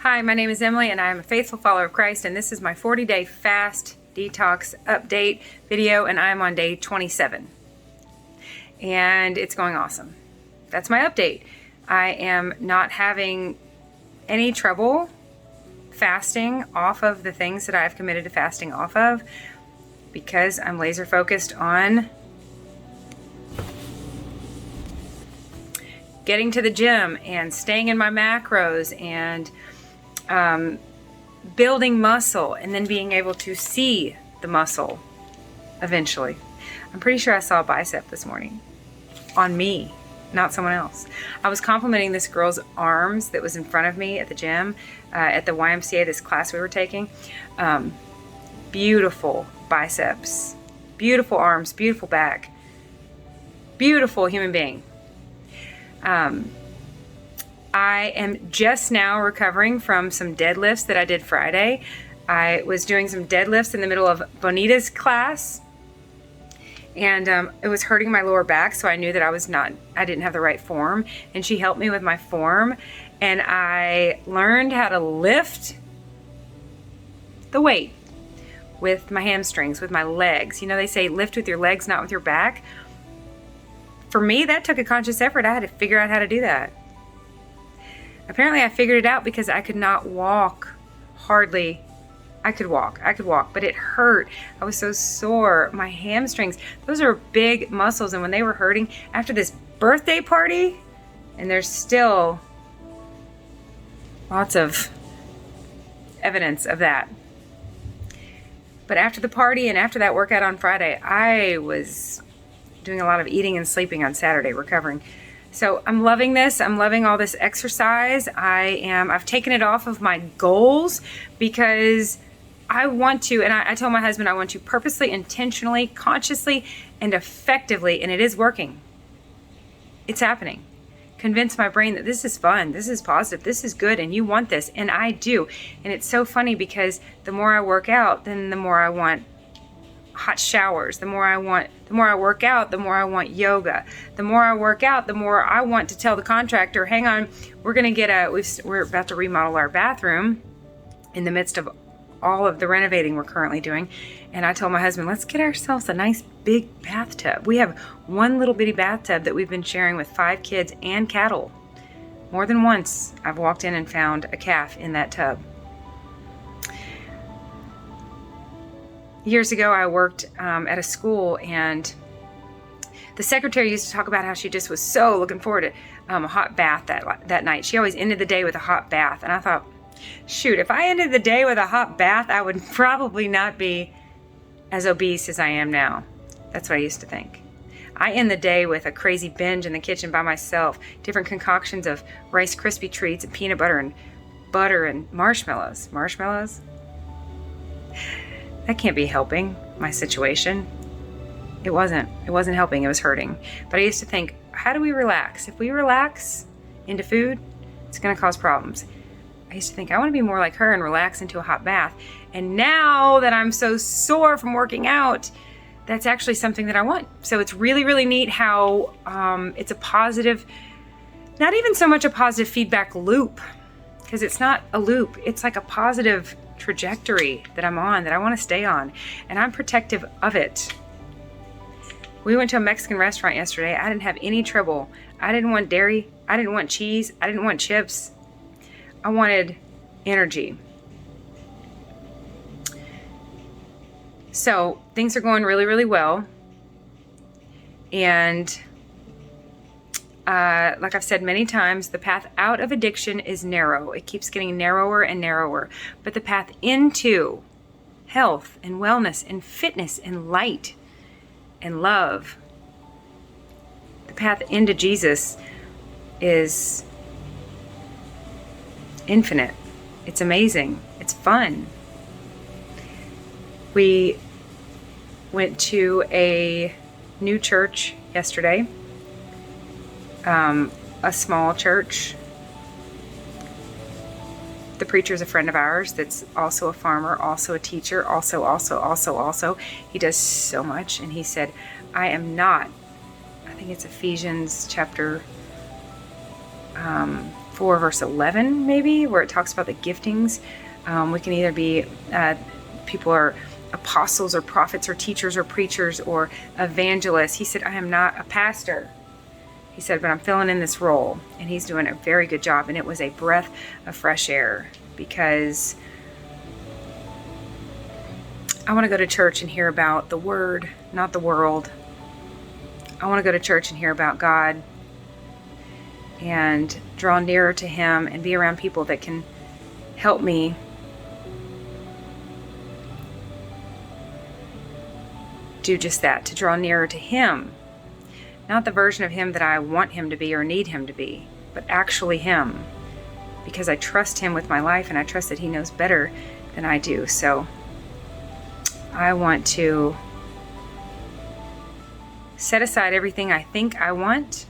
Hi, my name is Emily and I am a faithful follower of Christ, and this is my 40-day fast detox update video, and I'm on day 27. And it's going awesome. That's my update. I am not having any trouble fasting off of the things that I've committed to fasting off of because I'm laser focused on getting to the gym and staying in my macros and building muscle and then being able to see the muscle eventually. I'm pretty sure I saw a bicep this morning on me, not someone else. I was complimenting this girl's arms that was in front of me at the gym, at the YMCA, this class we were taking. Beautiful biceps, beautiful arms, beautiful back, beautiful human being. I am just now recovering from some deadlifts that I did Friday. I was doing some deadlifts in the middle of Bonita's class, and it was hurting my lower back, so I knew that I didn't have the right form, and she helped me with my form, and I learned how to lift the weight with my hamstrings, with my legs. You know, they say lift with your legs, not with your back. For me, that took a conscious effort. I had to figure out how to do that. Apparently I figured it out because I could not walk hardly. I could walk, but it hurt. I was so sore. My hamstrings, those are big muscles, and when they were hurting after this birthday party, and there's still lots of evidence of that. But after the party and after that workout on Friday, I was doing a lot of eating and sleeping on Saturday, recovering. So I'm loving this. I'm loving all this exercise. I've taken it off of my goals because I want to, and I told my husband I want to purposely, intentionally, consciously, and effectively, and it is working. It's happening. Convince my brain that this is fun, this is positive, this is good, and you want this, and I do. And it's so funny because the more I work out, then the more I want hot showers. The more I work out, the more I want yoga. The more I work out, the more I want to tell the contractor, hang on, we're about to remodel our bathroom in the midst of all of the renovating we're currently doing. And I told my husband, let's get ourselves a nice big bathtub. We have one little bitty bathtub that we've been sharing with 5 kids and cattle. More than once, I've walked in and found a calf in that tub. Years ago, I worked at a school, and the secretary used to talk about how she just was so looking forward to a hot bath that night. She always ended the day with a hot bath, and I thought, shoot, if I ended the day with a hot bath, I would probably not be as obese as I am now. That's what I used to think. I end the day with a crazy binge in the kitchen by myself, different concoctions of Rice Krispie treats and peanut butter and marshmallows. Marshmallows? That can't be helping my situation. It wasn't helping, it was hurting. But I used to think, how do we relax? If we relax into food, it's gonna cause problems. I used to think, I wanna be more like her and relax into a hot bath. And now that I'm so sore from working out, that's actually something that I want. So it's really, really neat how it's a positive, not even so much a positive feedback loop, because it's not a loop, it's like a positive trajectory that I'm on, that I want to stay on, and I'm protective of it. We went to a Mexican restaurant yesterday. I didn't have any trouble. I didn't want dairy. I didn't want cheese. I didn't want chips. I wanted energy. So things are going really, really well. And like I've said many times, the path out of addiction is narrow. It keeps getting narrower and narrower. But the path into health and wellness and fitness and light and love, the path into Jesus is infinite. It's amazing. It's fun. We went to a new church yesterday. A small church. The preacher's a friend of ours that's also a farmer, also a teacher, also. He does so much. And he said, I am not, I think it's Ephesians chapter 4 verse 11 maybe, where it talks about the giftings. We can either be people are apostles or prophets or teachers or preachers or evangelists. He said, I am not a pastor. He said, but I'm filling in this role, and he's doing a very good job. And it was a breath of fresh air, because I want to go to church and hear about the Word, not the world. I want to go to church and hear about God and draw nearer to Him and be around people that can help me do just that, to draw nearer to Him. Not the version of Him that I want Him to be or need Him to be, but actually Him. Because I trust Him with my life, and I trust that He knows better than I do. So I want to set aside everything I think I want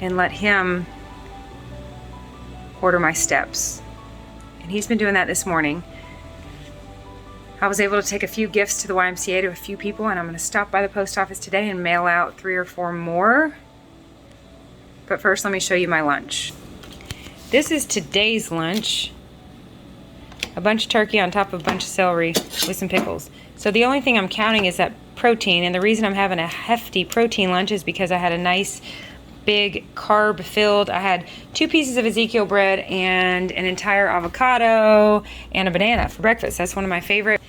and let Him order my steps. And He's been doing that this morning. I was able to take a few gifts to the YMCA to a few people, and I'm going to stop by the post office today and mail out 3 or 4 more. But first, let me show you my lunch. This is today's lunch. A bunch of turkey on top of a bunch of celery with some pickles. So the only thing I'm counting is that protein, and the reason I'm having a hefty protein lunch is because I had a nice big carb filled. I had 2 pieces of Ezekiel bread and an entire avocado and a banana for breakfast. That's one of my favorite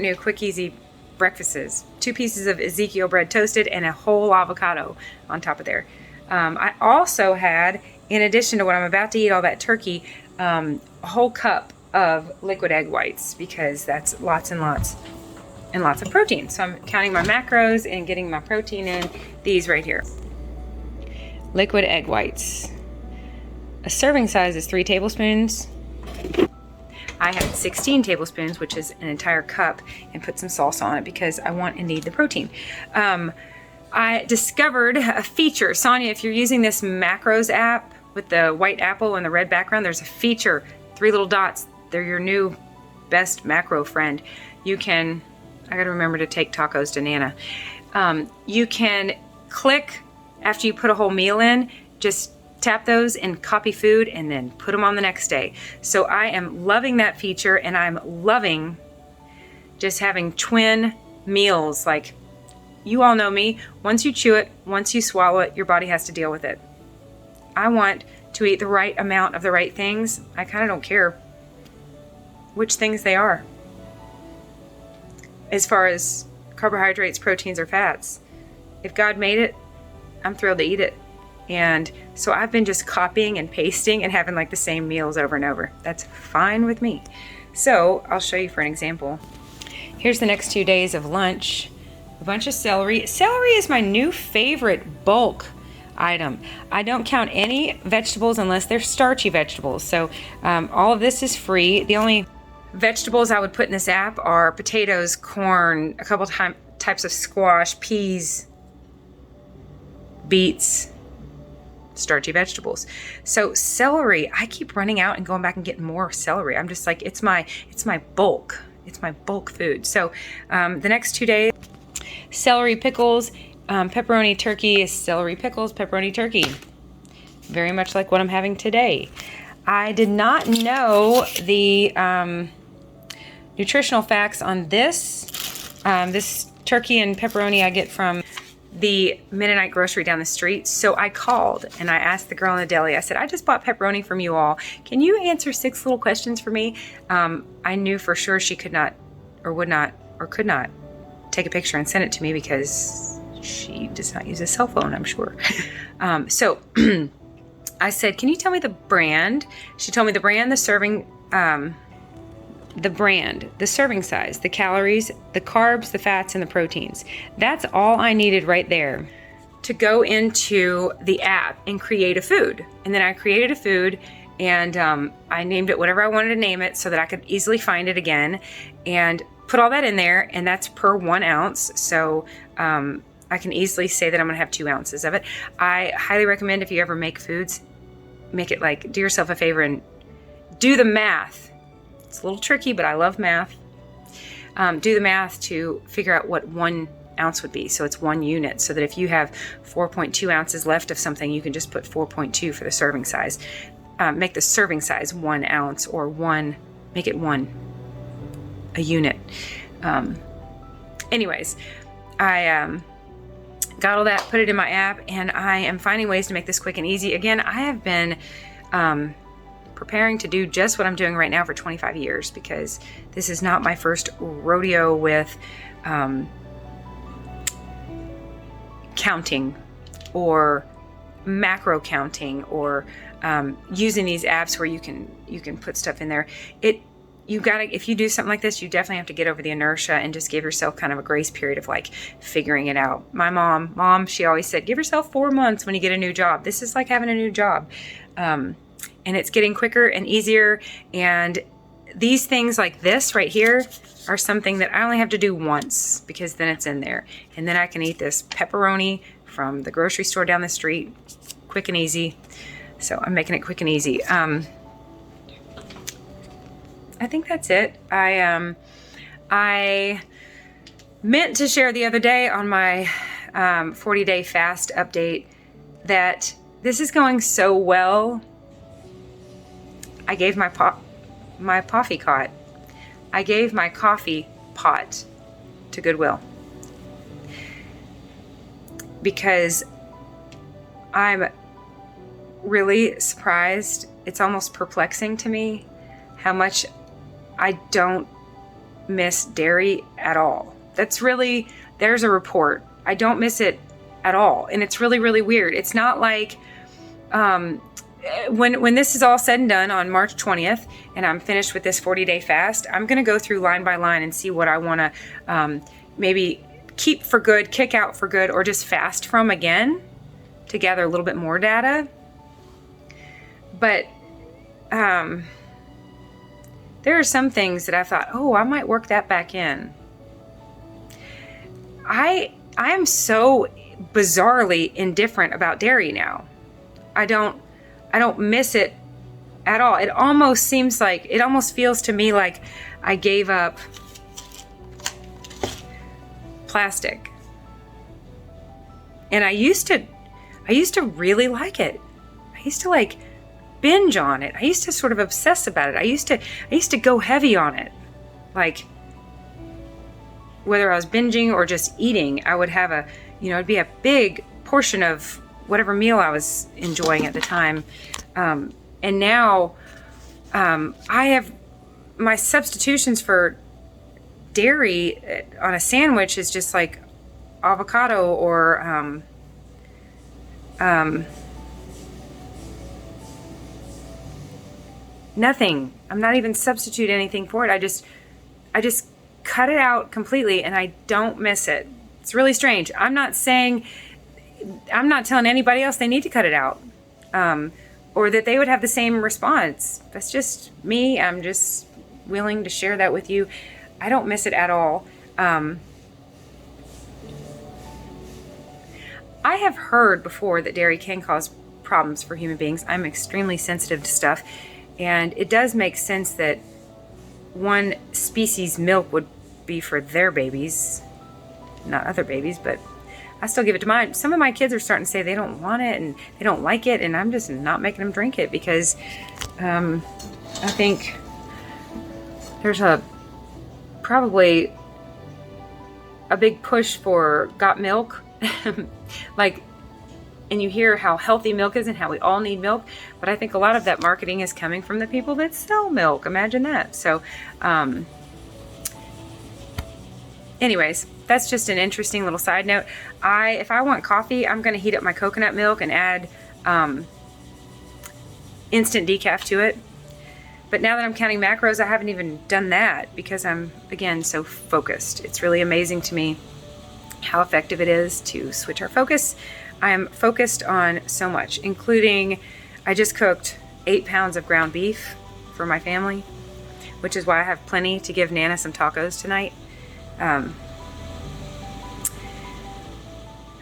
new quick easy breakfasts. 2 pieces of Ezekiel bread toasted and a whole avocado on top of there. I also had, in addition to what I'm about to eat, all that turkey, a whole cup of liquid egg whites, because that's lots and lots and lots of protein. So I'm counting my macros and getting my protein in. These right here. Liquid egg whites. A serving size is 3 tablespoons. I had 16 tablespoons, which is an entire cup, and put some salsa on it because I want and need the protein. I discovered a feature. Sonia, if you're using this macros app with the white apple and the red background, there's a feature, 3 little dots. They're your new best macro friend. You can, I gotta remember to take tacos to Nana. You can click after you put a whole meal in, just tap those and copy food and then put them on the next day. So I am loving that feature, and I'm loving just having twin meals. Like, you all know me, once you chew it, once you swallow it, your body has to deal with it. I want to eat the right amount of the right things. I kind of don't care which things they are, as far as carbohydrates, proteins, or fats. If God made it, I'm thrilled to eat it. And so I've been just copying and pasting and having like the same meals over and over. That's fine with me. So I'll show you for an example. Here's the next 2 days of lunch. A bunch of celery. Celery is my new favorite bulk item. I don't count any vegetables unless they're starchy vegetables. So all of this is free. The only vegetables I would put in this app are potatoes, corn, a couple types of squash, peas, beets, starchy vegetables. So celery, I keep running out and going back and getting more celery. I'm just like, it's my bulk. It's my bulk food. So the next 2 days, celery pickles, pepperoni turkey, celery pickles, pepperoni turkey. Very much like what I'm having today. I did not know the nutritional facts on this. This turkey and pepperoni I get from the Mennonite grocery down the street. So I called and I asked the girl in the deli, I said, I just bought pepperoni from you all. Can you answer 6 little questions for me? I knew for sure she could not or would not or could not take a picture and send it to me because she does not use a cell phone, I'm sure. So I said, can you tell me the brand? She told me the brand, the serving size, the calories, the carbs, the fats, and the proteins. That's all I needed right there to go into the app and create a food. And then I created a food, and I named it whatever I wanted to name it so that I could easily find it again, and put all that in there, and that's per 1 ounce. So I can easily say that I'm gonna have 2 ounces of it. I highly recommend, if you ever make foods, make it like, do yourself a favor and do the math. It's a little tricky, but I love math. Do the math to figure out what 1 ounce would be. So it's 1 unit, so that if you have 4.2 ounces left of something, you can just put 4.2 for the serving size. Make the serving size 1 ounce, or make it a unit. Anyways, I got all that, put it in my app, and I am finding ways to make this quick and easy. Again, I have been preparing to do just what I'm doing right now for 25 years, because this is not my first rodeo with counting or macro counting, or using these apps where you can put stuff in there. If you do something like this, you definitely have to get over the inertia and just give yourself kind of a grace period of like figuring it out. My mom, she always said, give yourself 4 months when you get a new job. This is like having a new job. And it's getting quicker and easier. And these things like this right here are something that I only have to do once, because then it's in there. And then I can eat this pepperoni from the grocery store down the street, quick and easy. So I'm making it quick and easy. I think that's it. I meant to share the other day on my 40-day fast update that this is going so well. I gave my coffee pot to Goodwill, because I'm really surprised. It's almost perplexing to me how much I don't miss dairy at all. There's a report. I don't miss it at all. And it's really, really weird. It's not like, when this is all said and done on March 20th, and I'm finished with this 40-day fast, I'm going to go through line by line and see what I want to maybe keep for good, kick out for good, or just fast from again to gather a little bit more data. But there are some things that I thought, I might work that back in. I am so bizarrely indifferent about dairy now. I don't miss it at all. It almost feels to me like I gave up plastic. And I used to really like it. I used to like binge on it. I used to sort of obsess about it. I used to go heavy on it. Like, whether I was binging or just eating, I would have it'd be a big portion of whatever meal I was enjoying at the time. And now I have my substitutions for dairy on a sandwich is just like avocado or nothing. I'm not even substitute anything for it. I just cut it out completely, and I don't miss it. It's really strange. I'm not telling anybody else they need to cut it out, or that they would have the same response. That's just me. I'm just willing to share that with you. I don't miss it at all. I have heard before that dairy can cause problems for human beings. I'm extremely sensitive to stuff, and it does make sense that one species milk would be for their babies, not other babies, but I still give it to mine. Some of my kids are starting to say they don't want it and they don't like it, and I'm just not making them drink it because I think there's probably a big push for got milk. And you hear how healthy milk is and how we all need milk, but I think a lot of that marketing is coming from the people that sell milk. Imagine that. So anyways, that's just an interesting little side note. If I want coffee, I'm going to heat up my coconut milk and add instant decaf to it. But now that I'm counting macros, I haven't even done that because I'm, again, so focused. It's really amazing to me how effective it is to switch our focus. I am focused on so much, including I just cooked 8 pounds of ground beef for my family, which is why I have plenty to give Nana some tacos tonight. I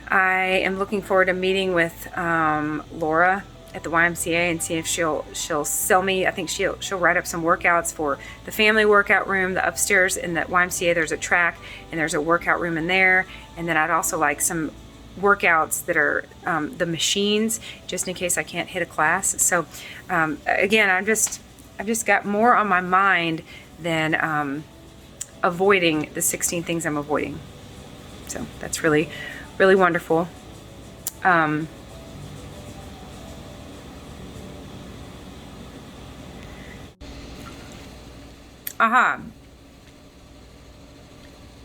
am looking forward to meeting with Laura at the YMCA and see if she'll sell me. I think she'll write up some workouts for the family workout room, the upstairs in the YMCA. There's a track and there's a workout room in there. And then I'd also like some workouts that are the machines, just in case I can't hit a class. So again, I've just got more on my mind than avoiding the 16 things I'm avoiding. So that's really, really wonderful.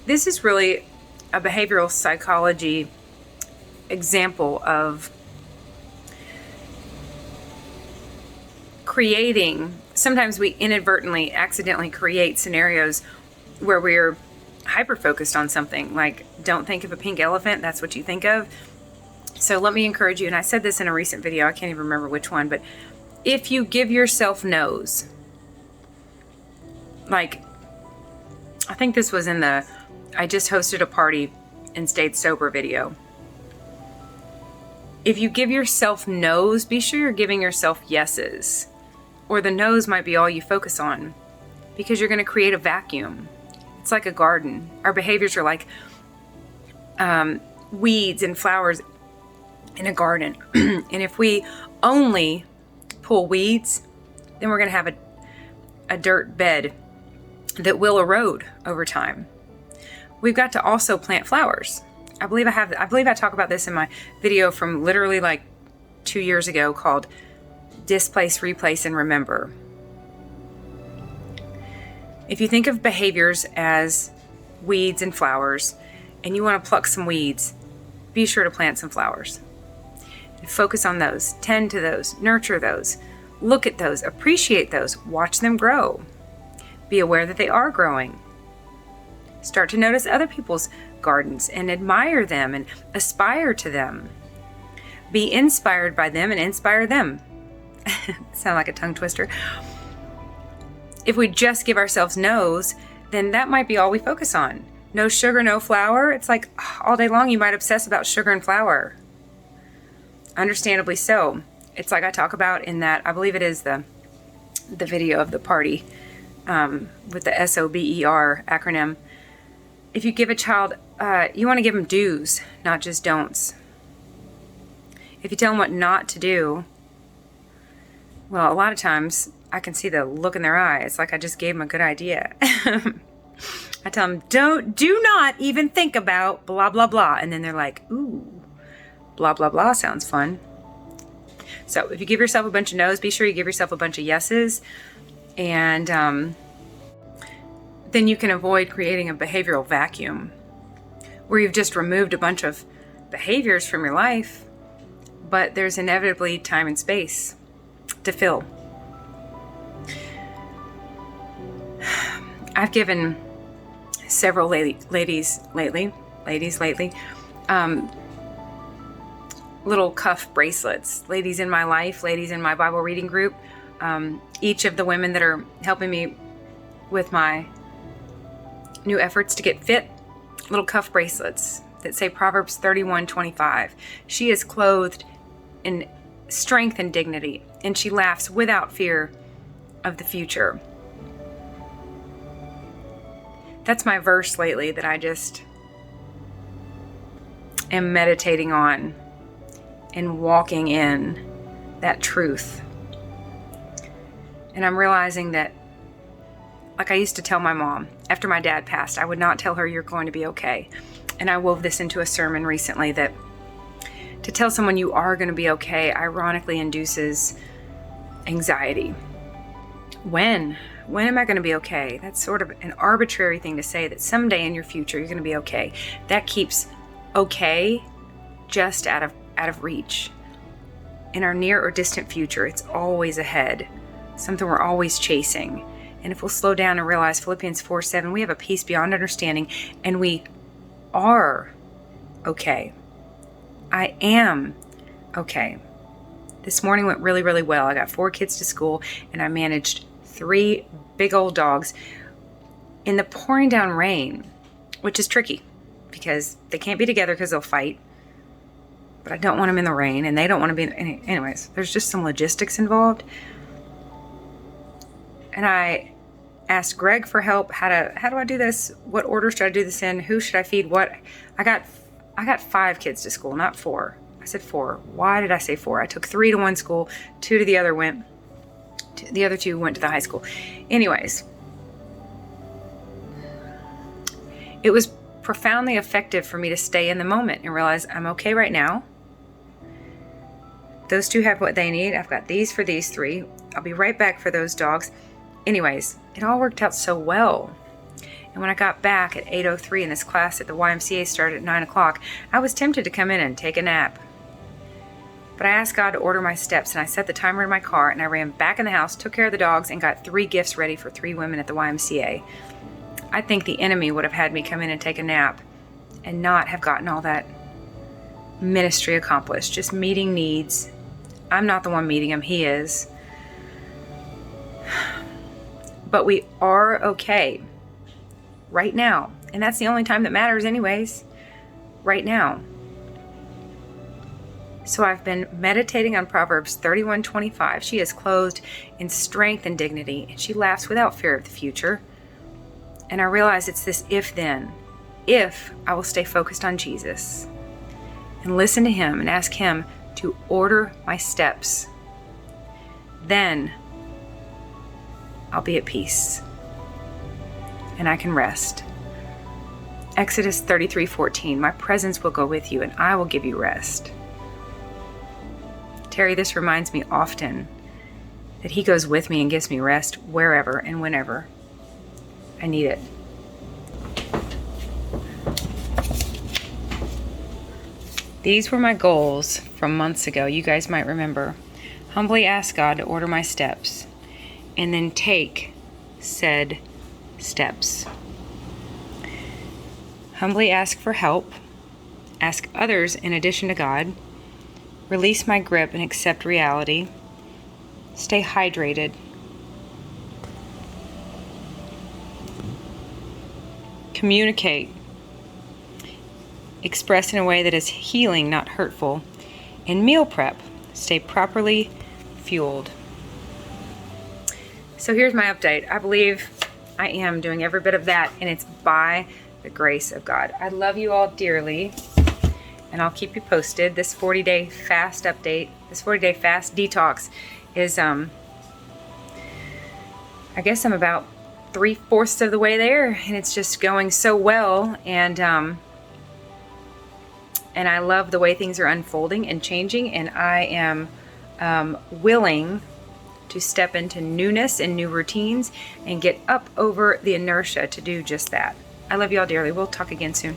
This is really a behavioral psychology example of creating. Sometimes we inadvertently, accidentally create scenarios where we're hyper-focused on something. Like, don't think of a pink elephant, that's what you think of. So let me encourage you, and I said this in a recent video, I can't even remember which one, but if you give yourself no's, like, I think this was in the I just hosted a party and stayed sober video. If you give yourself no's, be sure you're giving yourself yeses. Or the no's might be all you focus on, because you're going to create a vacuum. It's like a garden. Our behaviors are like weeds and flowers in a garden. And if we only pull weeds, then we're going to have a dirt bed that will erode over time. We've got to also plant flowers. I believe I talk about this in my video from literally like 2 years ago called Displace, Replace, and Remember. If you think of behaviors as weeds and flowers, and you want to pluck some weeds, be sure to plant some flowers. Focus on those, tend to those, nurture those, look at those, appreciate those, watch them grow. Be aware that they are growing. Start to notice other people's gardens and admire them and aspire to them. Be inspired by them and inspire them. Sound like a tongue twister. If we just give ourselves no's, then that might be all we focus on. No sugar, no flour. It's like all day long you might obsess about sugar and flour. Understandably so. It's like I talk about in that, I believe it is the video of the party with the SOBER acronym. If you give a child, you want to give them do's, not just don'ts. If you tell them what not to do, well, a lot of times I can see the look in their eye. It's like I just gave them a good idea. I tell them, do not even think about blah, blah, blah. And then they're like, ooh, blah, blah, blah sounds fun. So if you give yourself a bunch of no's, be sure you give yourself a bunch of yeses. And then you can avoid creating a behavioral vacuum where you've just removed a bunch of behaviors from your life, but there's inevitably time and space to fill. I've given several ladies lately, little cuff bracelets. Ladies in my life, ladies in my Bible reading group, each of the women that are helping me with my new efforts to get fit, little cuff bracelets that say Proverbs 31:25. She is clothed in strength and dignity, and she laughs without fear of the future. That's my verse lately that I just am meditating on and walking in that truth. And I'm realizing that, like I used to tell my mom after my dad passed, I would not tell her you're going to be okay. And I wove this into a sermon recently that to tell someone you are going to be okay ironically induces anxiety. When am I going to be okay? That's sort of an arbitrary thing to say, that someday in your future you're going to be okay. That keeps okay just out of reach. In our near or distant future, it's always ahead, something we're always chasing. And if we'll slow down and realize Philippians 4:7, we have a peace beyond understanding, and we are okay. I am okay. This morning went really, really well. I got 4 kids to school, and I managed 3 big old dogs in the pouring down rain, which is tricky because they can't be together because they'll fight. but I don't want them in the rain, and they don't want to be anyways, there's just some logistics involved. And I asked Greg for help. How do I do this? What order should I do this in? Who should I feed? What? I got 5 kids to school, not 4. I said 4. Why did I say 4? I took 3 to one school, 2 to the other the other 2 went to the high school. Anyways, it was profoundly effective for me to stay in the moment and realize I'm okay right now. Those 2 have what they need. I've got these for these 3. I'll be right back for those dogs. Anyways, it all worked out so well. And when I got back at 8:03 and this class at the YMCA started at 9 o'clock, I was tempted to come in and take a nap. But I asked God to order my steps, and I set the timer in my car, and I ran back in the house, took care of the dogs, and got 3 gifts ready for 3 women at the YMCA. I think the enemy would have had me come in and take a nap and not have gotten all that ministry accomplished, just meeting needs. I'm not the one meeting them, he is. But we are okay right now. And that's the only time that matters anyways, right now. So I've been meditating on Proverbs 31:25. She is clothed in strength and dignity, and she laughs without fear of the future. And I realize it's this if-then. If I will stay focused on Jesus and listen to him and ask him to order my steps, then I'll be at peace and I can rest. Exodus 33:14, my presence will go with you and I will give you rest. Terry, this reminds me often that he goes with me and gives me rest wherever and whenever I need it. These were my goals from months ago. You guys might remember. Humbly ask God to order my steps and then take said steps. Humbly ask for help. Ask others in addition to God. Release my grip and accept reality. Stay hydrated. Communicate. Express in a way that is healing, not hurtful. And meal prep. Stay properly fueled. So here's my update. I believe I am doing every bit of that, and it's by the grace of God. I love you all dearly, and I'll keep you posted. This 40-day fast update, this 40-day fast detox is, I guess I'm about 3/4 of the way there, and it's just going so well, and I love the way things are unfolding and changing, and I am willing to step into newness and new routines and get up over the inertia to do just that. I love you all dearly. We'll talk again soon.